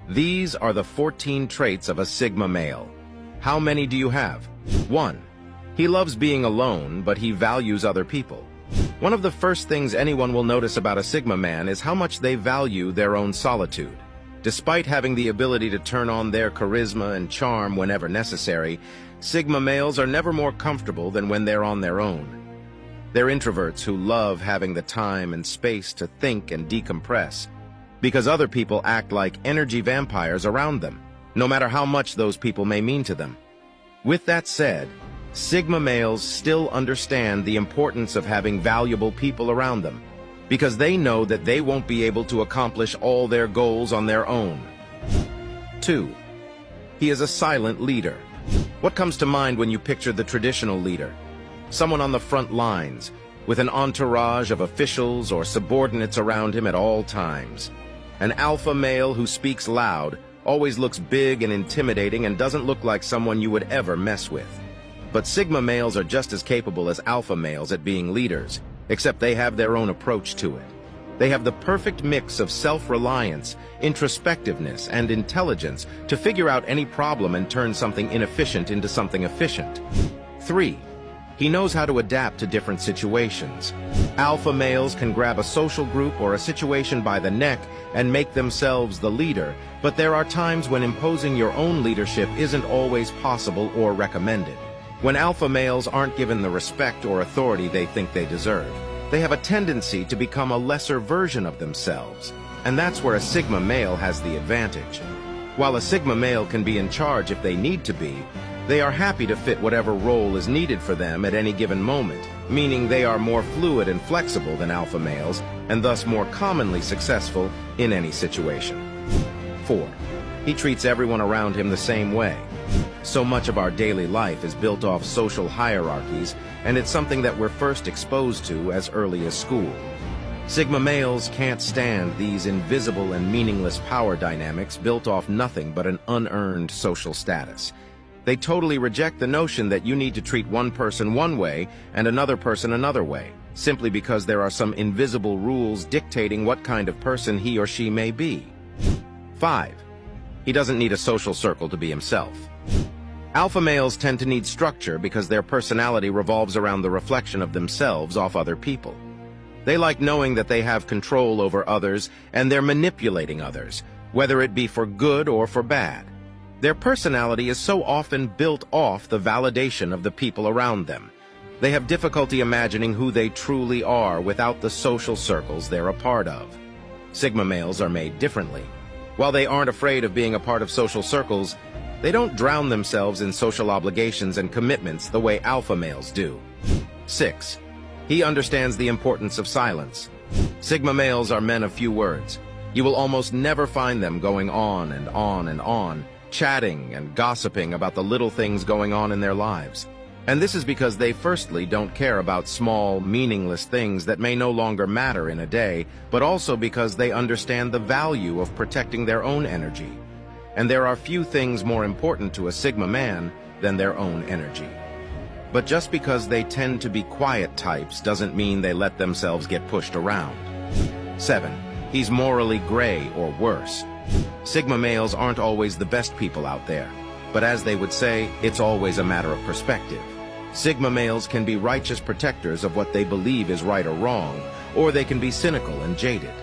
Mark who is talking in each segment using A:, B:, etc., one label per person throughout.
A: These are the 14 traits of a Sigma male. How many do you have? 1. He loves being alone, but he values other people. One of the first things anyone will notice about a Sigma man is how much they value their own solitude. Despite having the ability to turn on their charisma and charm whenever necessary, Sigma males are never more comfortable than when they're on their own. They're introverts who love having the time and space to think and decompress, because other people act like energy vampires around them, no matter how much those people may mean to them. With that said, Sigma males still understand the importance of having valuable people around them, because they know that they won't be able to accomplish all their goals on their own. 2. He is a silent leader. What comes to mind when you picture the traditional leader? Someone on the front lines, with an entourage of officials or subordinates around him at all times. An alpha male who speaks loud, always looks big and intimidating, and doesn't look like someone you would ever mess with. But Sigma males are just as capable as alpha males at being leaders, except they have their own approach to it. They have the perfect mix of self-reliance, introspectiveness, and intelligence to figure out any problem and turn something inefficient into something efficient. 3. He knows how to adapt to different situations. Alpha males can grab a social group or a situation by the neck and make themselves the leader, but there are times when imposing your own leadership isn't always possible or recommended. When alpha males aren't given the respect or authority they think they deserve, they have a tendency to become a lesser version of themselves, and that's where a Sigma male has the advantage. While a Sigma male can be in charge if they need to be, they are happy to fit whatever role is needed for them at any given moment, meaning they are more fluid and flexible than alpha males, and thus more commonly successful in any situation. 4. He treats everyone around him the same way. So much of our daily life is built off social hierarchies, and it's something that we're first exposed to as early as school. Sigma males can't stand these invisible and meaningless power dynamics built off nothing but an unearned social status. They totally reject the notion that you need to treat one person one way and another person another way, simply because there are some invisible rules dictating what kind of person he or she may be. 5. He doesn't need a social circle to be himself. Alpha males tend to need structure because their personality revolves around the reflection of themselves off other people. They like knowing that they have control over others and they're manipulating others, whether it be for good or for bad. Their personality is so often built off the validation of the people around them. They have difficulty imagining who they truly are without the social circles they're a part of. Sigma males are made differently. While they aren't afraid of being a part of social circles, they don't drown themselves in social obligations and commitments the way alpha males do. 6. He understands the importance of silence. Sigma males are men of few words. You will almost never find them going on and on and on, chatting and gossiping about the little things going on in their lives. And this is because they firstly don't care about small, meaningless things that may no longer matter in a day, but also because they understand the value of protecting their own energy. And there are few things more important to a Sigma man than their own energy. But just because they tend to be quiet types doesn't mean they let themselves get pushed around. 7. He's morally gray or worse. Sigma males aren't always the best people out there, but as they would say, it's always a matter of perspective. Sigma males can be righteous protectors of what they believe is right or wrong, or they can be cynical and jaded.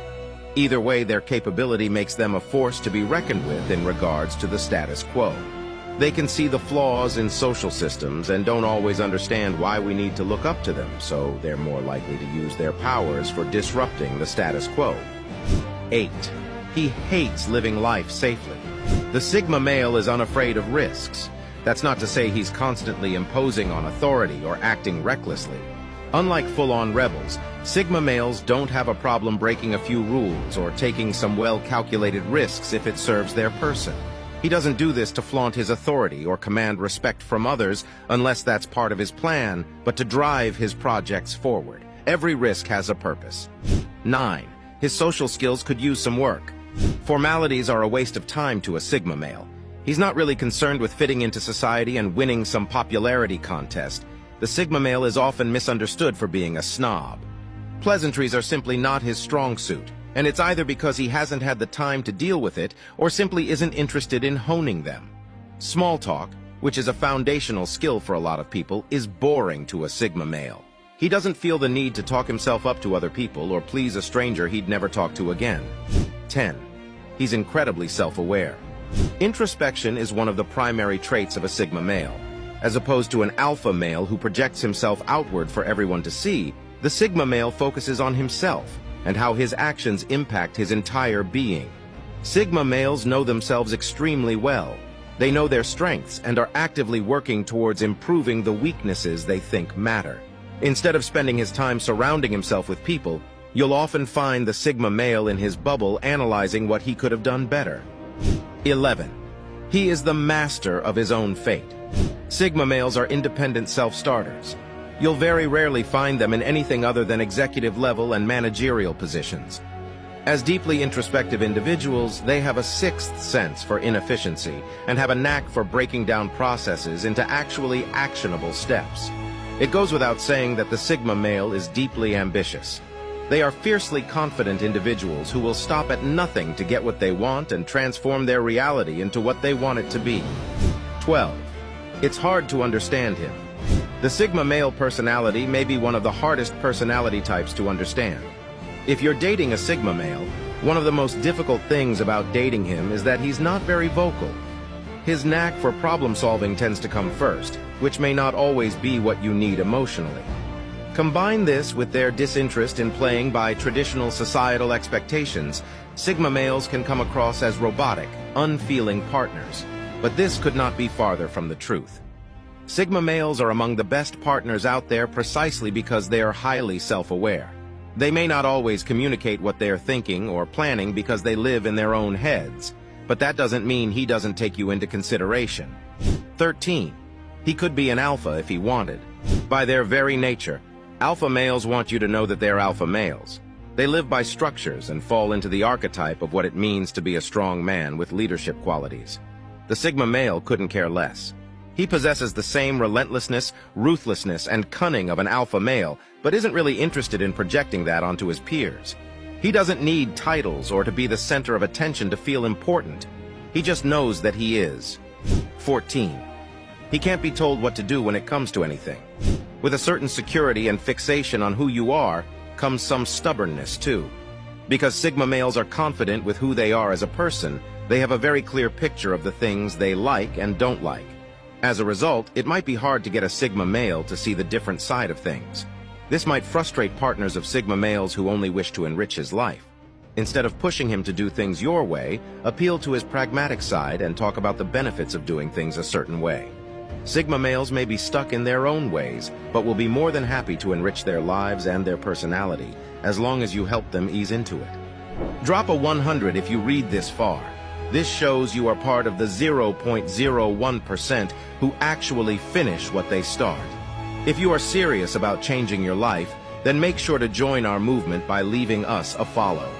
A: Either way, their capability makes them a force to be reckoned with in regards to the status quo. They can see the flaws in social systems and don't always understand why we need to look up to them, so they're more likely to use their powers for disrupting the status quo. 8. He hates living life safely. The Sigma male is unafraid of risks. That's not to say he's constantly imposing on authority or acting recklessly. Unlike full-on rebels, Sigma males don't have a problem breaking a few rules or taking some well-calculated risks if it serves their person. He doesn't do this to flaunt his authority or command respect from others unless that's part of his plan, but to drive his projects forward. Every risk has a purpose. 9. His social skills could use some work. Formalities are a waste of time to a Sigma male. He's not really concerned with fitting into society and winning some popularity contest. The Sigma male is often misunderstood for being a snob. Pleasantries are simply not his strong suit, and it's either because he hasn't had the time to deal with it or simply isn't interested in honing them. Small talk, which is a foundational skill for a lot of people, is boring to a Sigma male. He doesn't feel the need to talk himself up to other people or please a stranger he'd never talk to again. 10. He's incredibly self-aware. Introspection is one of the primary traits of a Sigma male. As opposed to an alpha male who projects himself outward for everyone to see, the Sigma male focuses on himself and how his actions impact his entire being. Sigma males know themselves extremely well. They know their strengths and are actively working towards improving the weaknesses they think matter. Instead of spending his time surrounding himself with people, you'll often find the Sigma male in his bubble analyzing what he could have done better. 11. He is the master of his own fate. Sigma males are independent self-starters. You'll very rarely find them in anything other than executive level and managerial positions. As deeply introspective individuals, they have a sixth sense for inefficiency and have a knack for breaking down processes into actually actionable steps. It goes without saying that the Sigma male is deeply ambitious. They are fiercely confident individuals who will stop at nothing to get what they want and transform their reality into what they want it to be. 12. It's hard to understand him. The Sigma male personality may be one of the hardest personality types to understand. If you're dating a Sigma male, one of the most difficult things about dating him is that he's not very vocal. His knack for problem solving tends to come first, which may not always be what you need emotionally. Combine this with their disinterest in playing by traditional societal expectations, Sigma males can come across as robotic, unfeeling partners. But this could not be farther from the truth. Sigma males are among the best partners out there precisely because they are highly self-aware. They may not always communicate what they're thinking or planning because they live in their own heads, but that doesn't mean he doesn't take you into consideration. 13. He could be an alpha if he wanted. By their very nature, alpha males want you to know that they're alpha males. They live by structures and fall into the archetype of what it means to be a strong man with leadership qualities. The Sigma male couldn't care less. He possesses the same relentlessness, ruthlessness, and cunning of an alpha male, but isn't really interested in projecting that onto his peers. He doesn't need titles or to be the center of attention to feel important. He just knows that he is. 14. He can't be told what to do when it comes to anything. With a certain security and fixation on who you are comes some stubbornness too. Because Sigma males are confident with who they are as a person, they have a very clear picture of the things they like and don't like. As a result, it might be hard to get a Sigma male to see the different side of things. This might frustrate partners of Sigma males who only wish to enrich his life. Instead of pushing him to do things your way, appeal to his pragmatic side and talk about the benefits of doing things a certain way. Sigma males may be stuck in their own ways, but will be more than happy to enrich their lives and their personality, as long as you help them ease into it. Drop a 100 if you read this far. This shows you are part of the 0.01% who actually finish what they start. If you are serious about changing your life, then make sure to join our movement by leaving us a follow.